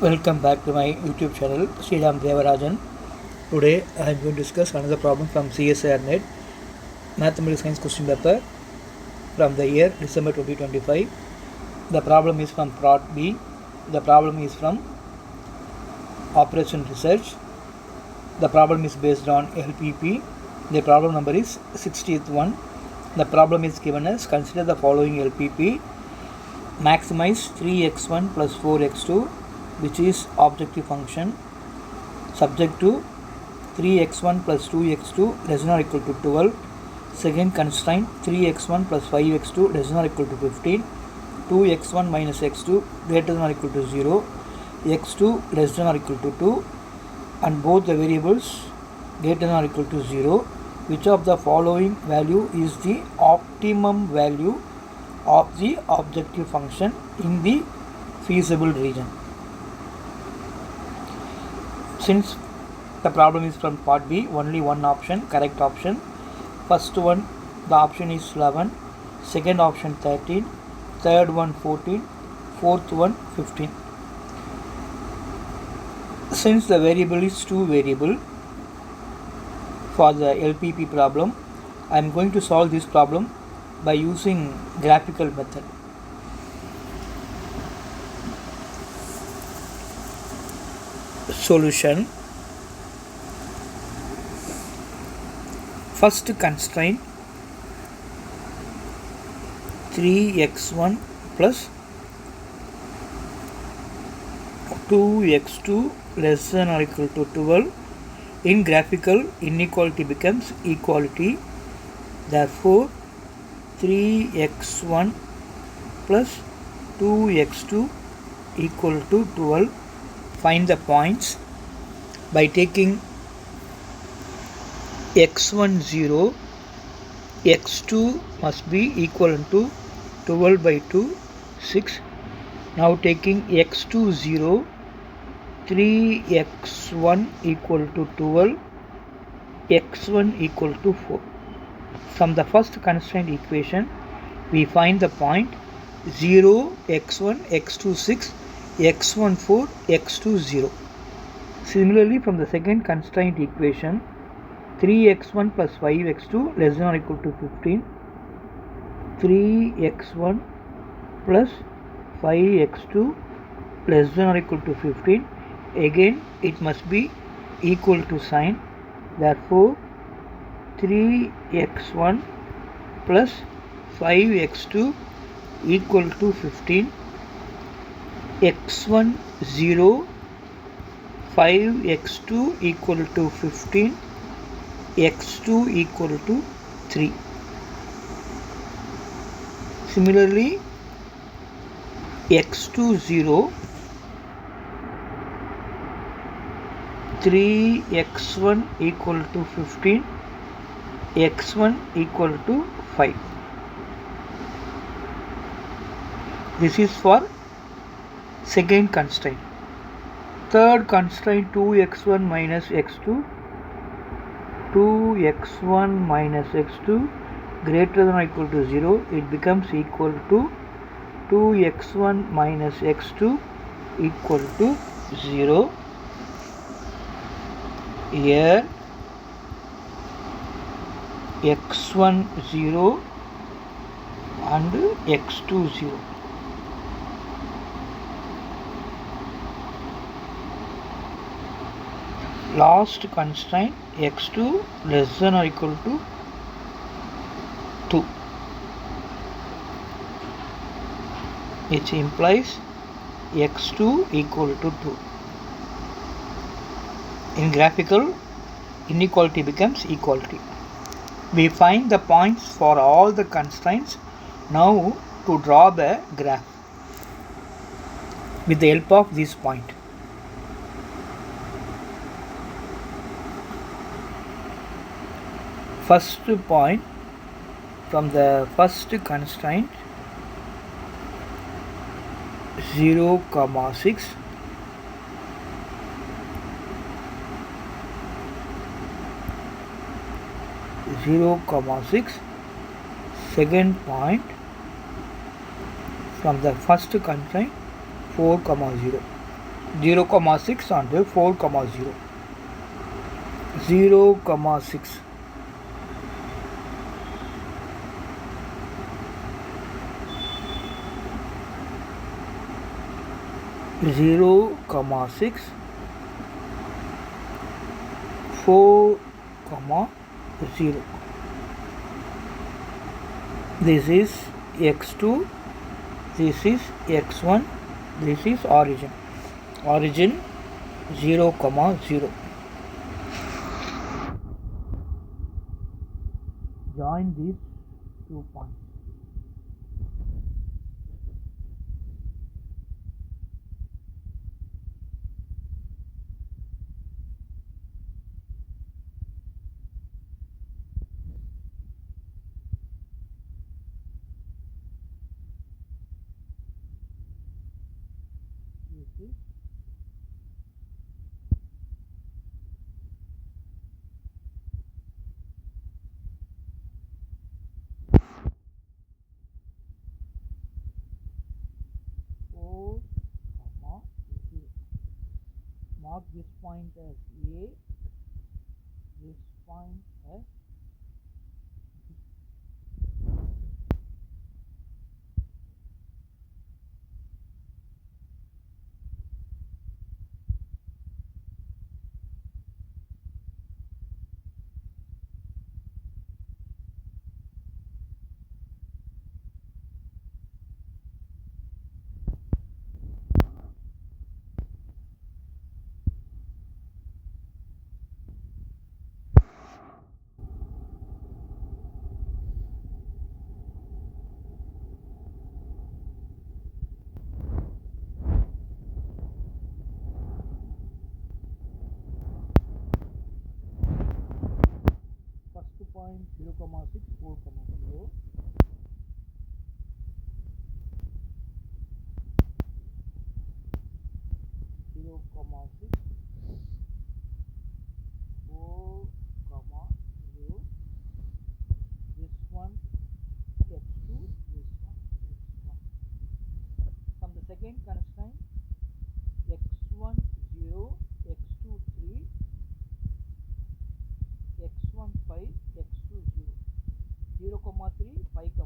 Welcome back to my YouTube channel, Csir Devarajan. Today I am going to discuss another problem from Csir Net Mathematical Science question paper from the year December 2025. The problem is from Part B. The problem is from Operation Research. The problem is based on LPP. The problem number is 60th one. The problem is given as consider the following LPP. Maximize 3x1 plus 4x2, which is objective function, subject to 3x1 plus 2x2 less than or equal to 12. Second constraint, 3x1 plus 5x2 less than or equal to 15. 2x1 minus x2 greater than or equal to 0. x2 less than or equal to 2, and both the variables greater than or equal to 0. Which of the following value is the optimum value of the objective function in the feasible region? Since the problem is from Part B, only one option, correct option. First one, the option is 11, second option 13, third one 14, fourth one 15. Since the variable is two variable for the LPP problem, I am going to solve this problem by using graphical method. Solution. First constraint, 3x1 plus 2x2 less than or equal to 12. In graphical, inequality becomes equality. Therefore, 3x1 plus 2x2 equal to 12. Find the points by taking x1 0, x2 must be equivalent to 12 by 2, 6. Now taking x2 0, 3x1 equal to 12, x1 equal to 4. From the first constraint equation, we find the point 0, x1, x2 6, x1 4, x2 0. Similarly, from the second constraint equation, 3x1 plus 5x2 less than or equal to 15, 3x1 plus 5x2 less than or equal to 15. Again, it must be equal to sign. Therefore, 3x1 plus 5x2 equal to 15. x1 0, 5x2 equal to 15, x2 equal to 3. Similarly, x2 0, 3x1 equal to 15, x1 equal to 5. This is for second constraint. Third constraint, 2x1 minus x2, 2x1 minus x2 greater than or equal to 0, it becomes equal to 2x1 minus x2 equal to 0. Here x1 0 and x2 0. Last constraint, x2 less than or equal to 2, which implies x2 equal to 2. In graphical, inequality becomes equality. We find the points for all the constraints. Now to draw the graph with the help of this point. First point from the first constraint, 0, 6, 0, 6. Second point from the first constraint 4, 0. 0,6 and 4,0. 0,6. 0,6, 4,0. This is x2, this is x1, this is origin. Origin 0,0. Join these 2 points. This is four, comma, 0. Mark this point as A, this point as B. First point 0,6, 4,0. Zero comma 6, 4, comma 0. This one x2, this one x1. From the second constraint, x1 0, x2 3, x1 5, x2 0. 0, 3, 5, 0.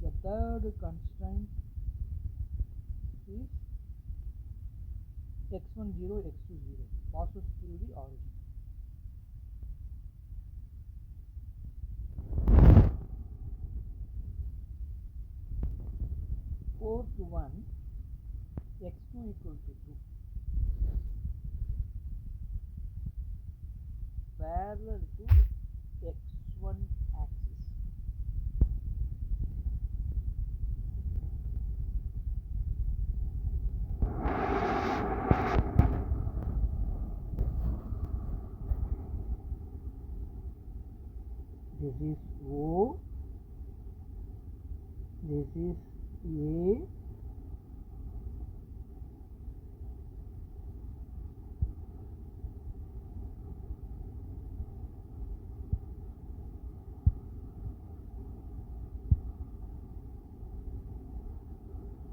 The third constraint is x1 0, x2 0 passes through the origin. Four to 1, x2 equal to 2. Parallel to x1 axis. This is O, this is A,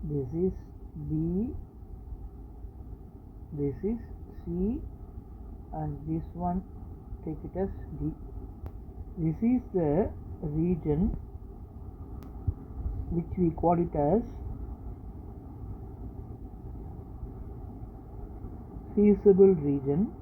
this is B, this is C, and this one take it as D. This is the region which we call it as feasible region.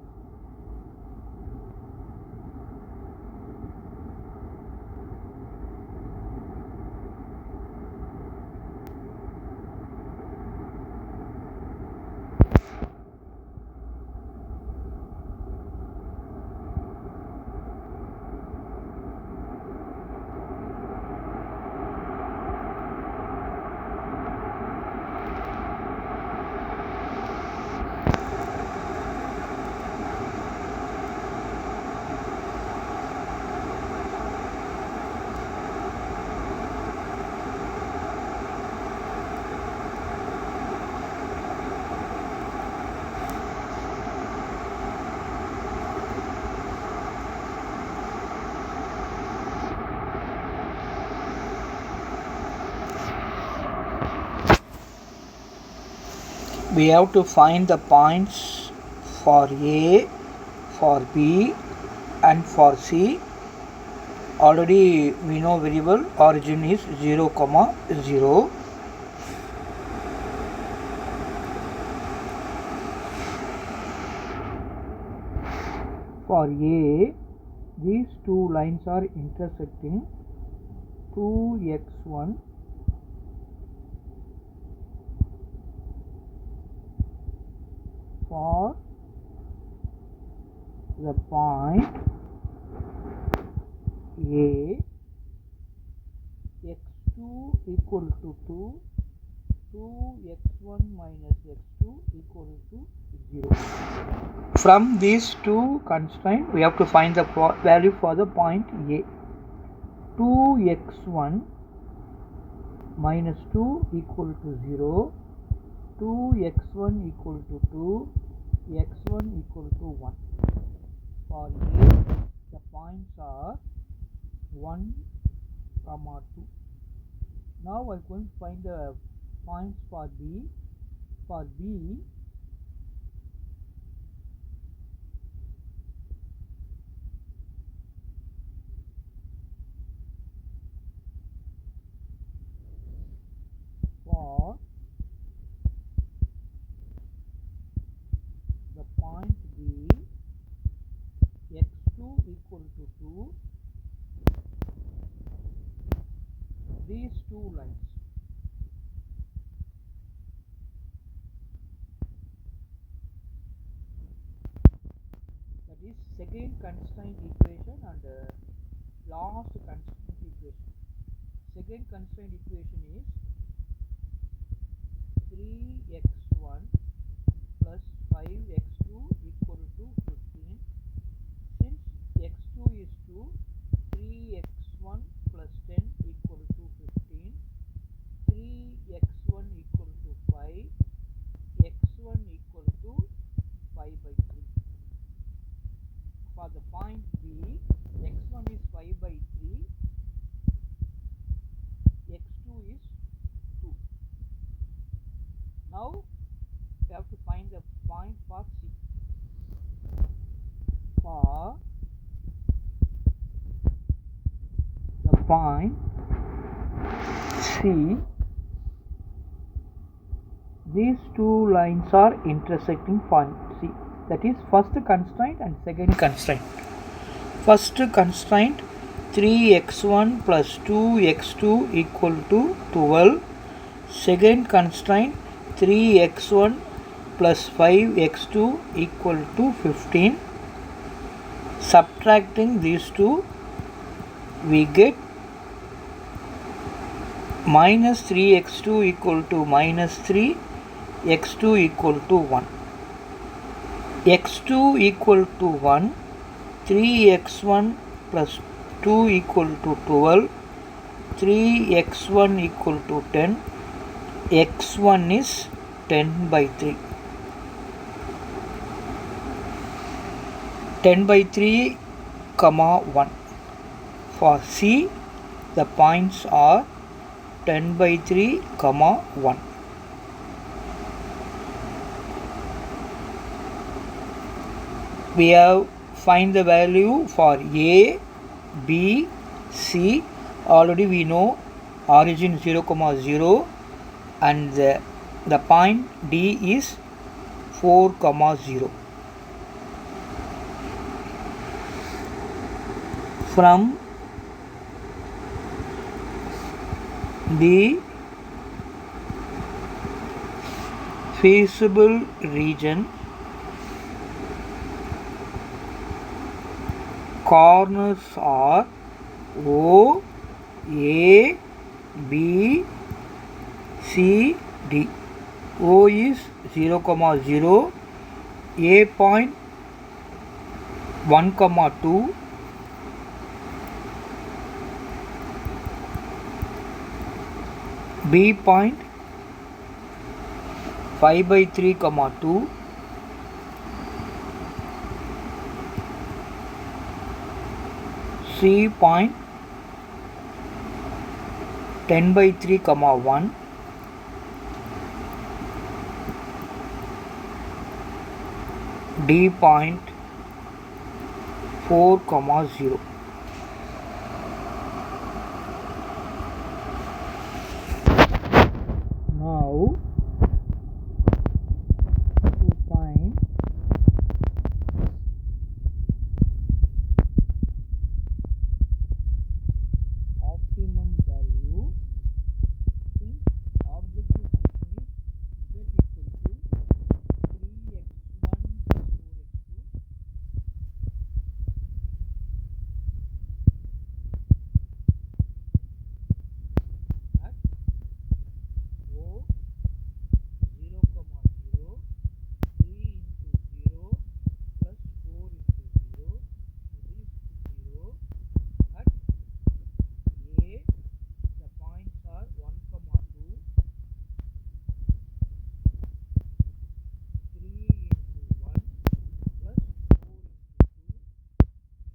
we have to find the points for A, for B and for C. Already we know very well origin is 0, 0. For A, these two lines are intersecting 2x1 for the point A, x2 equal to 2, 2x1 minus x2 equal to 0. From these two constraints, we have to find the value for the point A. 2x1 minus 2 equal to 0, 2x1 equal to 2, x1 equal to 1. For A, the points are 1, 2. Now I am going to find the points for B. For B, for the point B, x2 equal to 2, these two lines. That is second constraint equation and last constraint equation. Second constraint equation is 3x1 plus 5x2 equal to 15. Since x2 is 2, 3x1 plus 10 equal to 15. 3x1 equal to 5. x1 equal to 5 by 3. For the point B, x1 is 5 by 3. x2 is 2. Now we have to find the point for C. For the point C, these two lines are intersecting point C. That is first constraint and second constraint. First constraint 3x1 plus 2x2 equal to 12. Second constraint 3x1 plus 5x2 equal to 15. Subtracting these two, we get minus 3x2 equal to minus 3, x2 equal to 1. x2 equal to 1, 3x1 plus 2 equal to 12, 3x1 equal to 10, x1 is 10 by 3. 10 by 3, 1. For C, the points are 10 by 3, 1. We have find the value for A, B, C. Already we know origin 0, 0 and the point D is 4, 0. From the feasible region, corners are O, A, B, C, D. O is 0, 0, A point 1, 2, B point 5 by 3, 2, C point 10 by 3, 1, D point 4 comma 0. Now to find optimum value, since objective function is z equal to 3x1 plus 4x2 at O 0, 0, 3 into 0 plus 4 into 0 is 0 at A. The points are 1, 2, 3 into 1 plus 4 into 2,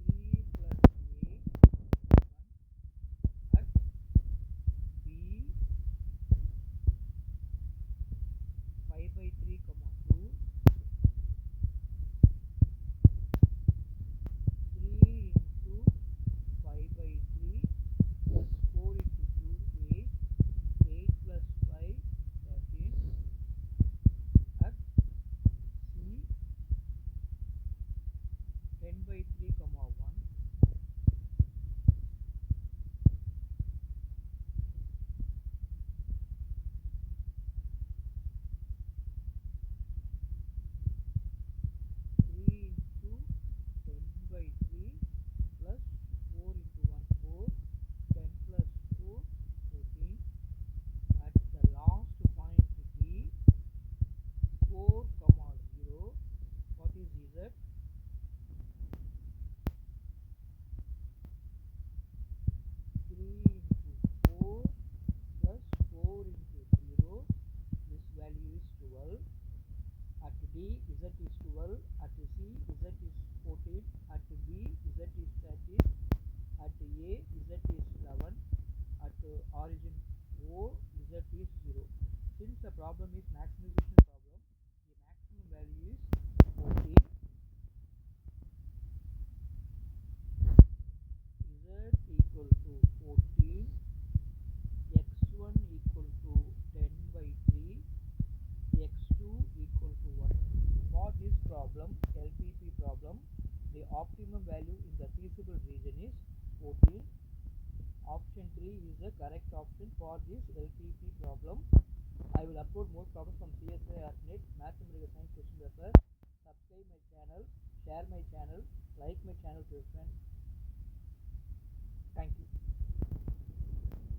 3 plus 8, 1 at B 5 by 3, 2, 3 into 5 by 3 plus 4 into 2, 8, 8 plus 5, 13 at C 10 by 3, 1, 3 into 10 by 3 plus 4 into 1, 4, 10 plus 4, 14 at the last point D 4, 0. What is Z? 3 into 4 plus 4 into 0. This value is 12. At D, Z is 12. At C, Z is 14. At B, Z is 13. At A, Z is 11. At origin O, Z is 0. Since the problem is maximization problem, the maximum value is 14. Z equal to 14. X1 equal to 10 by 3. X2 equal to 1. For this problem, LPP problem, the optimum value in the feasible region is 14. Option 3 is the correct option for this LPP problem. I will upload more problems from CSIR Net Mathematical Science question paper. Subscribe my channel, share my channel, like my channel to your friends. Thank you.